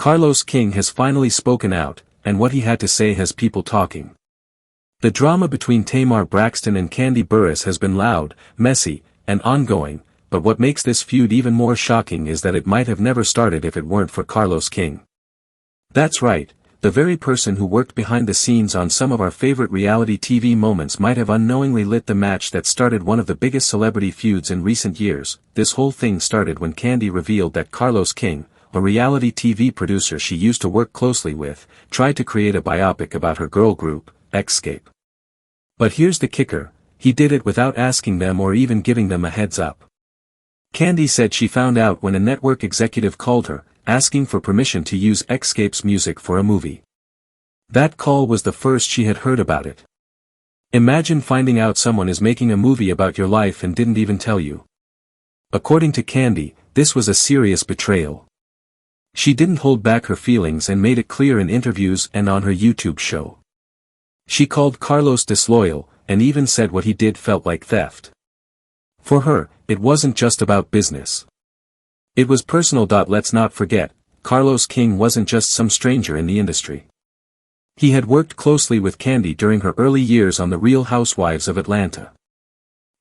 Carlos King has finally spoken out, and what he had to say has people talking. The drama between Tamar Braxton and Kandi Burruss has been loud, messy, and ongoing, but what makes this feud even more shocking is that it might have never started if it weren't for Carlos King. That's right, the very person who worked behind the scenes on some of our favorite reality TV moments might have unknowingly lit the match that started one of the biggest celebrity feuds in recent years. This whole thing started when Kandi revealed that Carlos King, a reality TV producer she used to work closely with, tried to create a biopic about her girl group, Escape. But here's the kicker, he did it without asking them or even giving them a heads up. Kandi said she found out when a network executive called her, asking for permission to use Escape's music for a movie. That call was the first she had heard about it. Imagine finding out someone is making a movie about your life and didn't even tell you. According to Kandi, this was a serious betrayal. She didn't hold back her feelings and made it clear in interviews and on her YouTube show. She called Carlos disloyal, and even said what he did felt like theft. For her, it wasn't just about business. It was personal. Let's not forget, Carlos King wasn't just some stranger in the industry. He had worked closely with Kandi during her early years on The Real Housewives of Atlanta.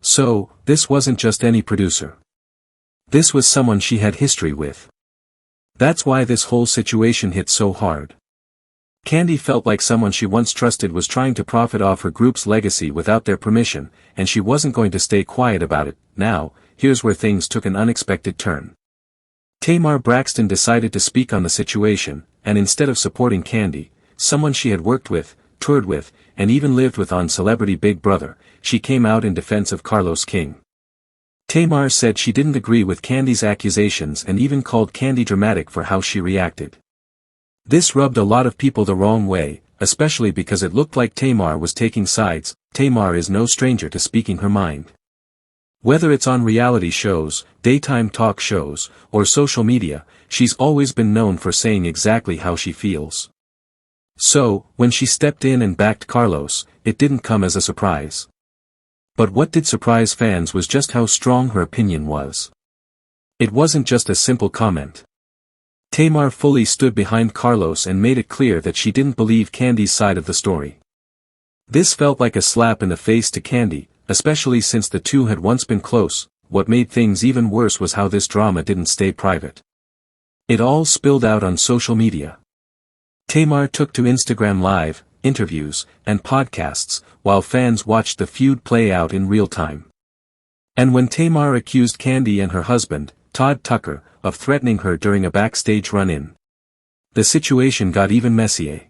So, this wasn't just any producer. This was someone she had history with. That's why this whole situation hit so hard. Kandi felt like someone she once trusted was trying to profit off her group's legacy without their permission, and she wasn't going to stay quiet about it. Now, here's where things took an unexpected turn. Tamar Braxton decided to speak on the situation, and instead of supporting Kandi, someone she had worked with, toured with, and even lived with on Celebrity Big Brother, she came out in defense of Carlos King. Tamar said she didn't agree with Kandi's accusations and even called Kandi dramatic for how she reacted. This rubbed a lot of people the wrong way, especially because it looked like Tamar was taking sides. Tamar is no stranger to speaking her mind. Whether it's on reality shows, daytime talk shows, or social media, she's always been known for saying exactly how she feels. So, when she stepped in and backed Carlos, it didn't come as a surprise. But what did surprise fans was just how strong her opinion was. It wasn't just a simple comment. Tamar fully stood behind Carlos and made it clear that she didn't believe Kandi's side of the story. This felt like a slap in the face to Kandi, especially since the two had once been close. What made things even worse was how this drama didn't stay private. It all spilled out on social media. Tamar took to Instagram Live, interviews, and podcasts, while fans watched the feud play out in real time. And when Tamar accused Kandi and her husband, Todd Tucker, of threatening her during a backstage run-in, the situation got even messier.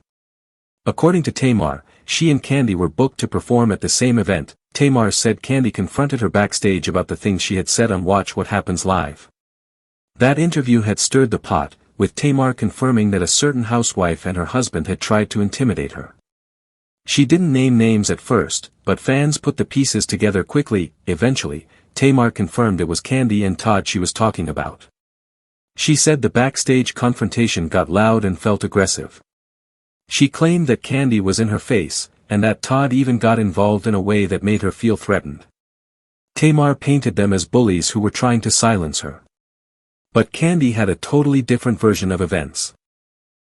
According to Tamar, she and Kandi were booked to perform at the same event. Tamar said Kandi confronted her backstage about the things she had said on Watch What Happens Live. That interview had stirred the pot, with Tamar confirming that a certain housewife and her husband had tried to intimidate her. She didn't name names at first, but fans put the pieces together quickly. Eventually, Tamar confirmed it was Kandi and Todd she was talking about. She said the backstage confrontation got loud and felt aggressive. She claimed that Kandi was in her face, and that Todd even got involved in a way that made her feel threatened. Tamar painted them as bullies who were trying to silence her. But Kandi had a totally different version of events.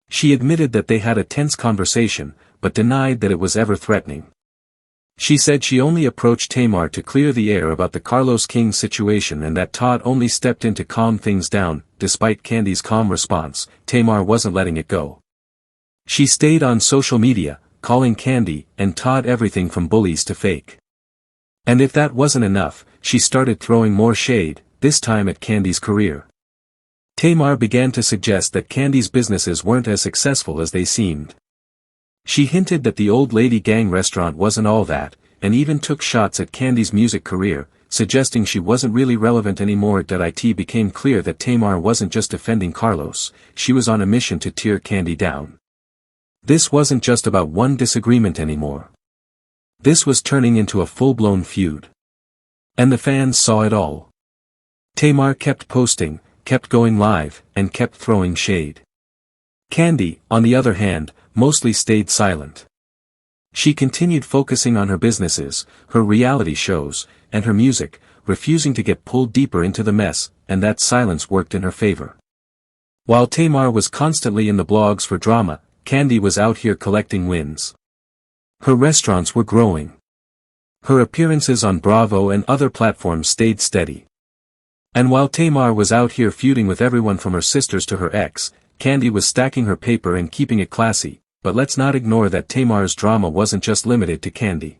She admitted that they had a tense conversation, but denied that it was ever threatening. She said she only approached Tamar to clear the air about the Carlos King situation and that Todd only stepped in to calm things down. Despite Kandi's calm response, Tamar wasn't letting it go. She stayed on social media, calling Kandi and Todd everything from bullies to fake. And if that wasn't enough, she started throwing more shade, this time at Kandi's career. Tamar began to suggest that Kandi's businesses weren't as successful as they seemed. She hinted that the Old Lady Gang restaurant wasn't all that, and even took shots at Kandi's music career, suggesting she wasn't really relevant anymore. It became clear that Tamar wasn't just defending Carlos, she was on a mission to tear Kandi down. This wasn't just about one disagreement anymore. This was turning into a full-blown feud. And the fans saw it all. Tamar kept posting, kept going live, and kept throwing shade. Kandi, on the other hand, mostly stayed silent. She continued focusing on her businesses, her reality shows, and her music, refusing to get pulled deeper into the mess, and that silence worked in her favor. While Tamar was constantly in the blogs for drama, Kandi was out here collecting wins. Her restaurants were growing. Her appearances on Bravo and other platforms stayed steady. And while Tamar was out here feuding with everyone from her sisters to her ex, Kandi was stacking her paper and keeping it classy, but let's not ignore that Tamar's drama wasn't just limited to Kandi.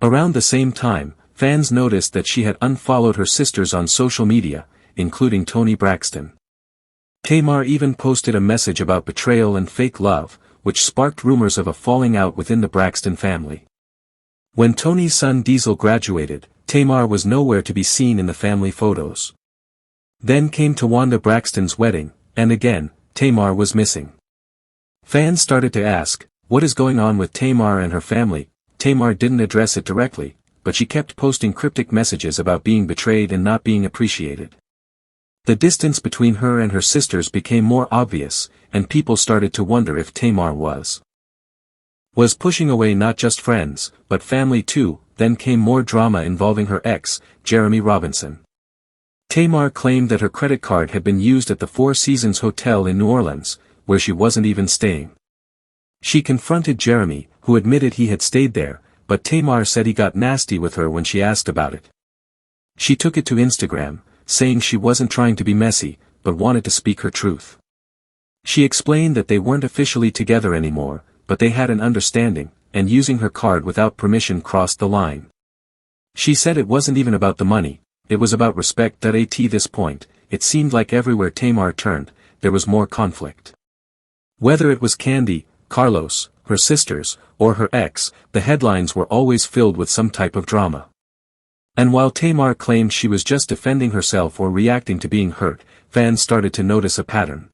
Around the same time, fans noticed that she had unfollowed her sisters on social media, including Toni Braxton. Tamar even posted a message about betrayal and fake love, which sparked rumors of a falling out within the Braxton family. When Toni's son Diesel graduated, Tamar was nowhere to be seen in the family photos. Then came Tawanda Braxton's wedding, and again, Tamar was missing. Fans started to ask, what is going on with Tamar and her family? Tamar didn't address it directly, but she kept posting cryptic messages about being betrayed and not being appreciated. The distance between her and her sisters became more obvious, and people started to wonder if Tamar was pushing away not just friends, but family too. Then came more drama involving her ex, Jeremy Robinson. Tamar claimed that her credit card had been used at the Four Seasons Hotel in New Orleans, where she wasn't even staying. She confronted Jeremy, who admitted he had stayed there, but Tamar said he got nasty with her when she asked about it. She took it to Instagram, saying she wasn't trying to be messy, but wanted to speak her truth. She explained that they weren't officially together anymore, but they had an understanding, and using her card without permission crossed the line. She said it wasn't even about the money, it was about respect. At this point, it seemed like everywhere Tamar turned, there was more conflict. Whether it was Kandi, Carlos, her sisters, or her ex, the headlines were always filled with some type of drama. And while Tamar claimed she was just defending herself or reacting to being hurt, fans started to notice a pattern.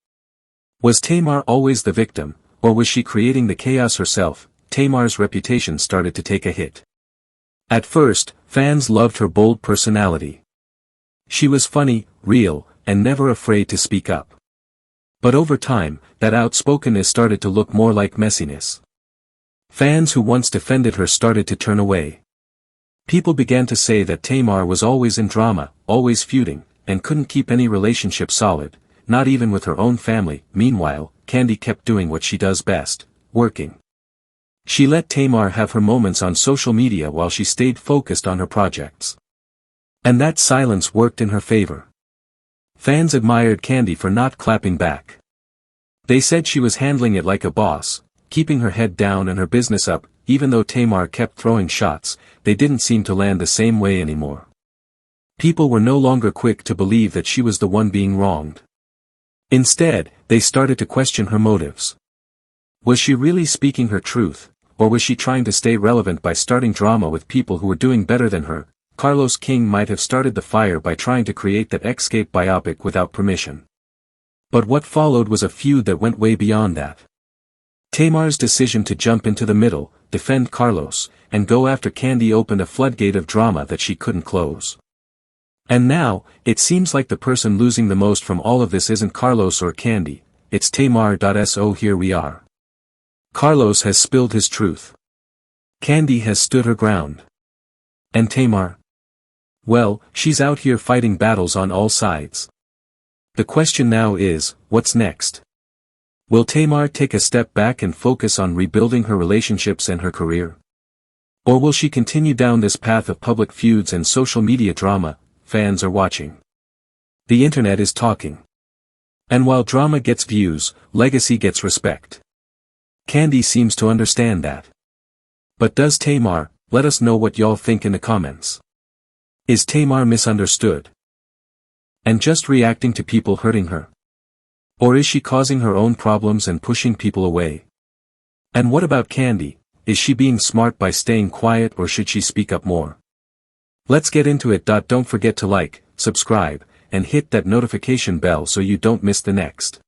Was Tamar always the victim, or was she creating the chaos herself? Tamar's reputation started to take a hit. At first, fans loved her bold personality. She was funny, real, and never afraid to speak up. But over time, that outspokenness started to look more like messiness. Fans who once defended her started to turn away. People began to say that Tamar was always in drama, always feuding, and couldn't keep any relationship solid, not even with her own family. Meanwhile, Kandi kept doing what she does best, working. She let Tamar have her moments on social media while she stayed focused on her projects. And that silence worked in her favor. Fans admired Kandi for not clapping back. They said she was handling it like a boss, keeping her head down and her business up. Even though Tamar kept throwing shots, they didn't seem to land the same way anymore. People were no longer quick to believe that she was the one being wronged. Instead, they started to question her motives. Was she really speaking her truth, or was she trying to stay relevant by starting drama with people who were doing better than her? Carlos King might have started the fire by trying to create that Escape biopic without permission. But what followed was a feud that went way beyond that. Tamar's decision to jump into the middle, defend Carlos, and go after Kandi opened a floodgate of drama that she couldn't close. And now, it seems like the person losing the most from all of this isn't Carlos or Kandi, it's Tamar. So here we are. Carlos has spilled his truth. Kandi has stood her ground. And Tamar? Well, she's out here fighting battles on all sides. The question now is, what's next? Will Tamar take a step back and focus on rebuilding her relationships and her career? Or will she continue down this path of public feuds and social media drama? Fans are watching. The internet is talking. And while drama gets views, legacy gets respect. Kandi seems to understand that. But does Tamar? Let us know what y'all think in the comments. Is Tamar misunderstood? And just reacting to people hurting her? Or is she causing her own problems and pushing people away? And what about Kandi? Is she being smart by staying quiet, or should she speak up more? Let's get into it. Don't forget to like, subscribe, and hit that notification bell so you don't miss the next